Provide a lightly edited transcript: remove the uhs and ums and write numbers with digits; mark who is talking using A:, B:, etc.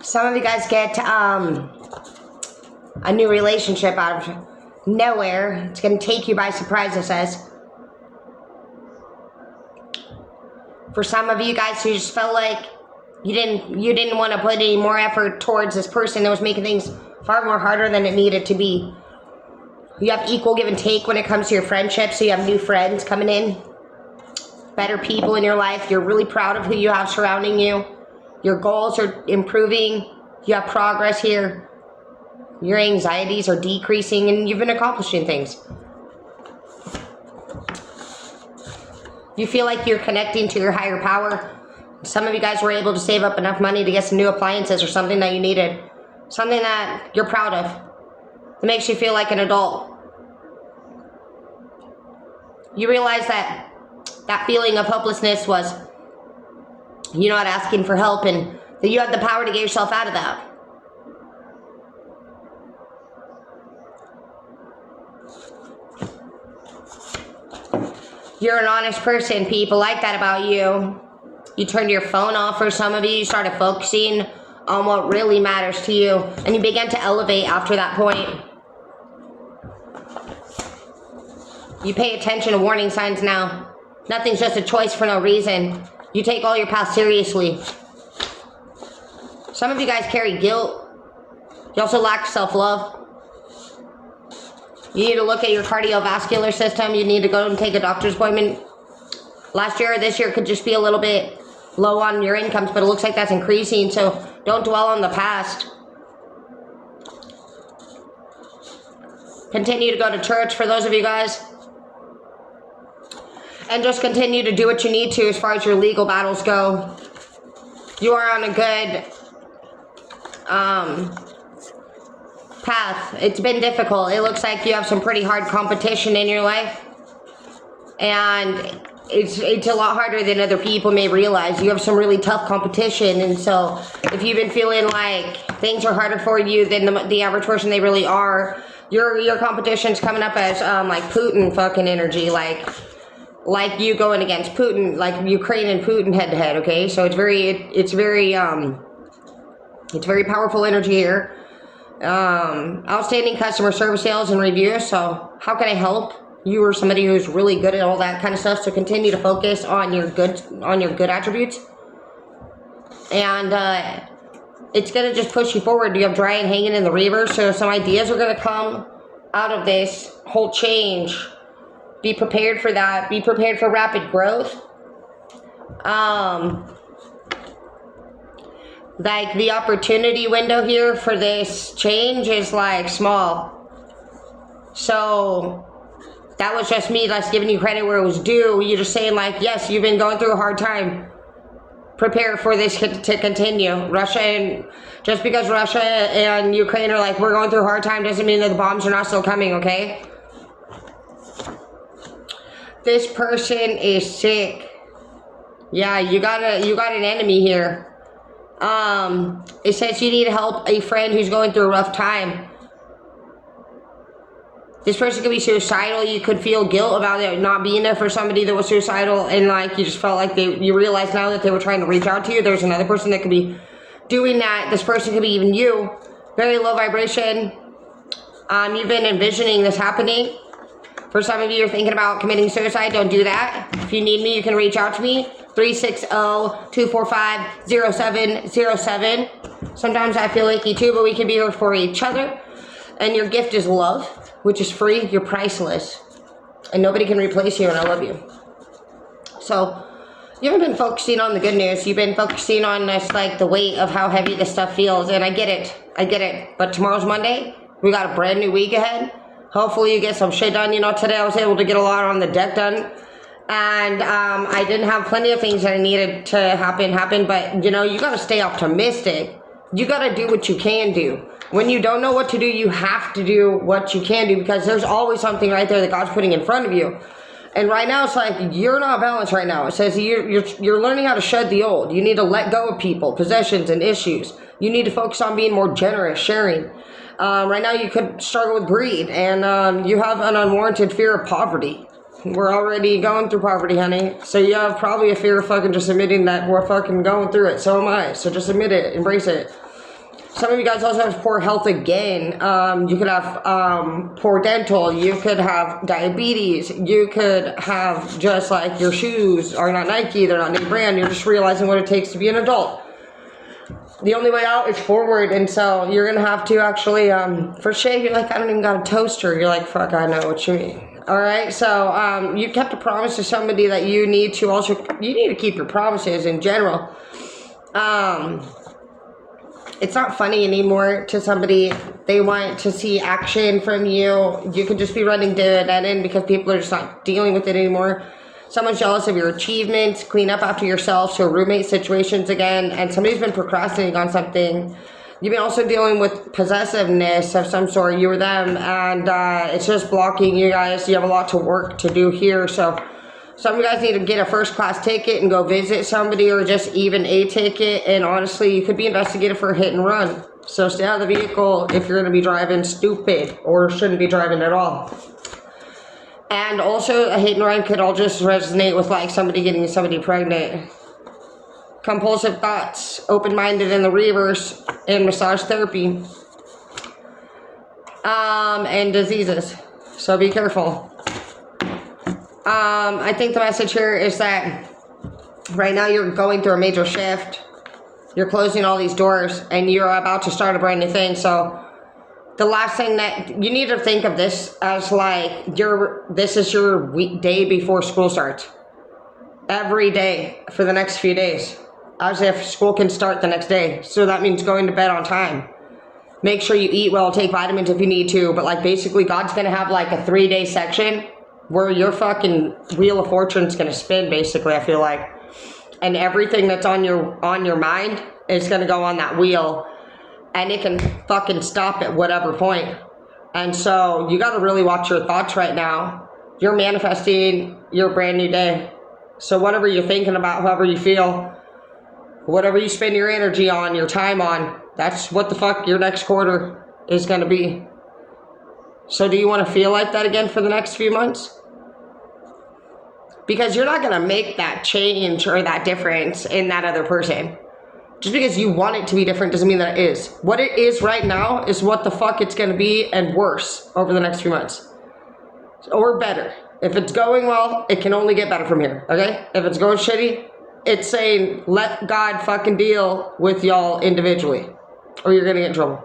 A: Some of you guys get a new relationship out of nowhere. It's going to take you by surprise, it says. For some of you guys who just felt like you didn't want to put any more effort towards this person that was making things far more harder than it needed to be. You have equal give and take when it comes to your friendships, so you have new friends coming in, better people in your life. You're really proud of who you have surrounding you. Your goals are improving. You have progress here. Your anxieties are decreasing, and you've been accomplishing things. You feel like you're connecting to your higher power. Some of you guys were able to save up enough money to get some new appliances or something that you needed. Something that you're proud of. That makes you feel like an adult. You realize that feeling of hopelessness was you not asking for help, and that you had the power to get yourself out of that. You're an honest person. People like that about you. You turned your phone off for some of you. You started focusing on what really matters to you, and you began to elevate after that point. You pay attention to warning signs now. Nothing's just a choice for no reason. You take all your past seriously. Some of you guys carry guilt. You also lack self-love. You need to look at your cardiovascular system. You need to go and take a doctor's appointment. Last year or this year could just be a little bit low on your incomes, but it looks like that's increasing, so don't dwell on the past. Continue to go to church for those of you guys. And just continue to do what you need to as far as your legal battles go. You are on a good path. It's been difficult. It looks like you have some pretty hard competition in your life. And it's a lot harder than other people may realize. You have some really tough competition. And so if you've been feeling like things are harder for you than the average person they really are, your competition's coming up as like Putin fucking energy. Like you going against Putin, like Ukraine and Putin head to head, okay? So it's very powerful energy here. Outstanding customer service, sales, and reviews. So how can I help? You are somebody who's really good at all that kind of stuff. So continue to focus on your good attributes. And it's gonna just push you forward. You have Dryad hanging in the reverse, so some ideas are gonna come out of this whole change. Be prepared for that. Be prepared for rapid growth. Like the opportunity window here for this change is like small. So that was just me that's giving you credit where it was due. You're just saying like, yes, you've been going through a hard time. Prepare for this to continue. Just because Russia and Ukraine are like, we're going through a hard time doesn't mean that the bombs are not still coming, okay? This person is sick. Yeah, you got an enemy here. It says you need to help a friend who's going through a rough time. This person could be suicidal. You could feel guilt about it not being there for somebody that was suicidal, and like you just felt like you realize now that they were trying to reach out to you. There's another person that could be doing that. This person could be even you. Very low vibration. You've been envisioning this happening. For some of you, you're thinking about committing suicide. Don't do that. If you need me, you can reach out to me. 360-245-0707. Sometimes I feel icky too, but we can be here for each other. And your gift is love, which is free. You're priceless. And nobody can replace you, and I love you. So, you haven't been focusing on the good news. You've been focusing on this, like the weight of how heavy this stuff feels. And I get it. But tomorrow's Monday. We got a brand new week ahead. Hopefully you get some shit done. You know, today I was able to get a lot on the deck done. And I didn't have plenty of things that I needed to happen. But, you know, you got to stay optimistic. You got to do what you can do. When you don't know what to do, you have to do what you can do, because there's always something right there that God's putting in front of you. And right now, it's like you're not balanced right now. It says you're learning how to shed the old. You need to let go of people, possessions, and issues. You need to focus on being more generous, sharing. Right now, you could struggle with greed, and you have an unwarranted fear of poverty. We're already going through poverty, honey. So you have probably a fear of fucking just admitting that we're fucking going through it. So am I. So just admit it. Embrace it. Some of you guys also have poor health again. You could have poor dental. You could have diabetes. You could have just like your shoes are not Nike. They're not name brand. You're just realizing what it takes to be an adult. The only way out is forward. And so you're going to have to actually, for shave, you're like, I don't even got a toaster. You're like, fuck, I know what you mean. All right. So you kept a promise to somebody that you need to keep your promises in general. It's not funny anymore to somebody. They want to see action from you. You could just be running dead end because people are just not dealing with it anymore. Someone's jealous of your achievements. Clean up after yourself. So roommate situations again. And somebody's been procrastinating on something. You've been also dealing with possessiveness of some sort. You or them. And it's just blocking you guys. You have a lot to work to do here. So some of you guys need to get a first class ticket and go visit somebody, or just even a ticket. And honestly, you could be investigated for a hit and run. So stay out of the vehicle if you're going to be driving stupid or shouldn't be driving at all. And also, a hit and run could all just resonate with like somebody getting somebody pregnant. Compulsive thoughts, open-minded in the reverse, and massage therapy. And diseases. So be careful. I think the message here is that right now you're going through a major shift. You're closing all these doors and you're about to start a brand new thing. So the last thing that you need to think of this as like this is your day before school starts. Every day for the next few days. As if school can start the next day. So that means going to bed on time. Make sure you eat well, take vitamins if you need to. But like basically God's going to have like a 3-day section where your fucking wheel of fortune's gonna spin, basically, I feel like. And everything that's on your mind is gonna go on that wheel. And it can fucking stop at whatever point. And so you gotta really watch your thoughts right now. You're manifesting your brand new day. So whatever you're thinking about, however you feel, whatever you spend your energy on, your time on, that's what the fuck your next quarter is gonna be. So do you wanna feel like that again for the next few months? Because you're not going to make that change or that difference in that other person. Just because you want it to be different doesn't mean that it is. What it is right now is what the fuck it's going to be, and worse over the next few months. Or better. If it's going well, it can only get better from here, okay? If it's going shitty, it's saying let God fucking deal with y'all individually, or you're going to get in trouble.